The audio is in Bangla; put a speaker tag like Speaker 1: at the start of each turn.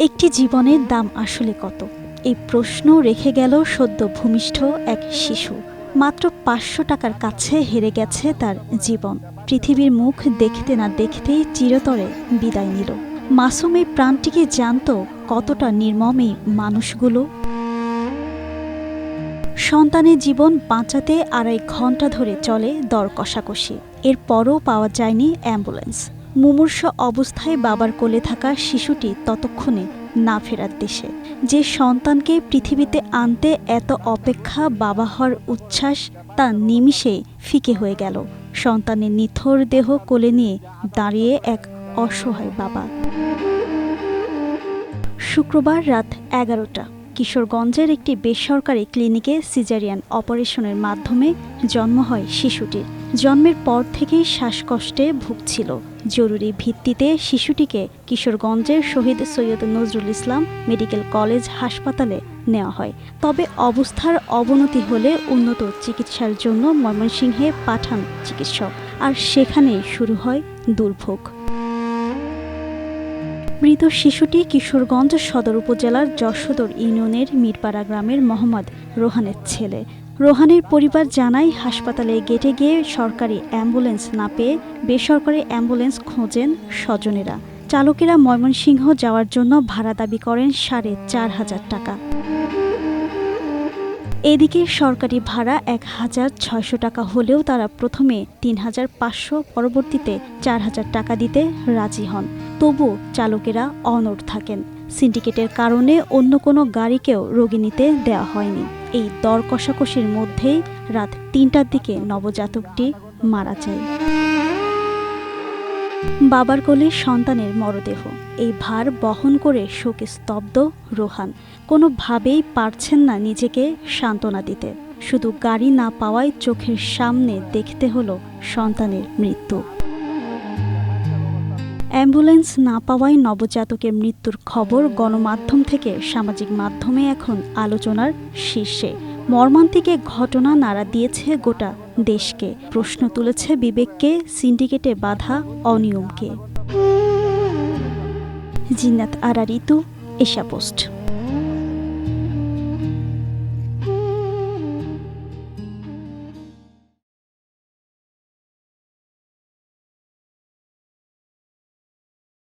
Speaker 1: একটি জীবনের দাম আসলে কত? এই প্রশ্ন রেখে গেল সদ্য ভূমিষ্ঠ এক শিশু। মাত্র ৫০০ টাকার কাছে হেরে গেছে তার জীবন। পৃথিবীর মুখ দেখতে না দেখতেই চিরতরে বিদায় নিল। মাসুম এই প্রাণটিকে জানত কতটা নির্মম এই মানুষগুলো। সন্তানের জীবন বাঁচাতে ২.৫ ঘন্টা ধরে চলে দর কষাকষি। এরপরও পাওয়া যায়নি অ্যাম্বুলেন্স। মুমূর্ষু অবস্থায় বাবার কোলে থাকা শিশুটি ততক্ষণে না ফেরার দেশে। যে সন্তানকে পৃথিবীতে আনতে এত অপেক্ষা, বাবা হওয়ার উচ্ছ্বাস তা নিমিষেই ফিকে হয়ে গেল। সন্তানের নিথর দেহ কোলে নিয়ে দাঁড়িয়ে এক অসহায় বাবা। শুক্রবার রাত ১১টা কিশোরগঞ্জের একটি বেসরকারি ক্লিনিকে সিজারিয়ান অপারেশনের মাধ্যমে জন্ম হয় শিশুটির। জন্মের পর থেকেই শ্বাসকষ্টে ভুগছিল। জরুরি ভিত্তিতে শিশুটিকে কিশোরগঞ্জের শহীদ সৈয়দ নজরুল ইসলাম মেডিকেল কলেজ হাসপাতালে নেওয়া হয়। তবে অবস্থার অবনতি হলে উন্নত চিকিৎসার জন্য ময়মনসিংহে পাঠান চিকিৎসক, আর সেখানেই শুরু হয় দুর্ভোগ। মৃত শিশুটি কিশোরগঞ্জ সদর উপজেলার যশোদর ইউনিয়নের মিরপাড়া গ্রামের মোহাম্মদ রোহানের ছেলে। রোহানের পরিবার জানায়, হাসপাতালে গেটে গিয়ে সরকারি অ্যাম্বুলেন্স না পেয়ে বেসরকারি অ্যাম্বুলেন্স খোঁজেন স্বজনেরা। চালকেরা ময়মনসিংহ যাওয়ার জন্য ভাড়া দাবি করেন ৪,৫০০ টাকা। এদিকে সরকারি ভাড়া ১,৬০০ টাকা হলেও তারা প্রথমে ৩,৫০০, পরবর্তীতে ৪,০০০ টাকা দিতে রাজি হন। তবু চালকেরা অনড় থাকেন। সিন্ডিকেটের কারণে অন্য কোনো গাড়িকেও রোগী নিতে দেওয়া হয়নি। এই দর কষাকষির মধ্যেই রাত ৩টার দিকে নবজাতকটি মারা যায়। বাবার কোলে সন্তানের মরদেহ, এই ভার বহন করে শোকে স্তব্ধ রোহান। কোনোভাবেই পারছেন না নিজেকে সান্ত্বনা দিতে। শুধু গাড়ি না পাওয়ায় চোখের সামনে দেখতে হলো সন্তানের মৃত্যু। অ্যাম্বুলেন্স না পাওয়ায় নবজাতকের মৃত্যুর খবর গণমাধ্যম থেকে সামাজিক মাধ্যমে এখন আলোচনার শীর্ষে। মর্মান্তিক এ ঘটনা নাড়া দিয়েছে গোটা দেশকে। প্রশ্ন তুলেছে বিবেককে, সিন্ডিকেটে বাধা অনিয়মকে। জিন্নাত আরা ঋতু, এশিয়া পোস্ট।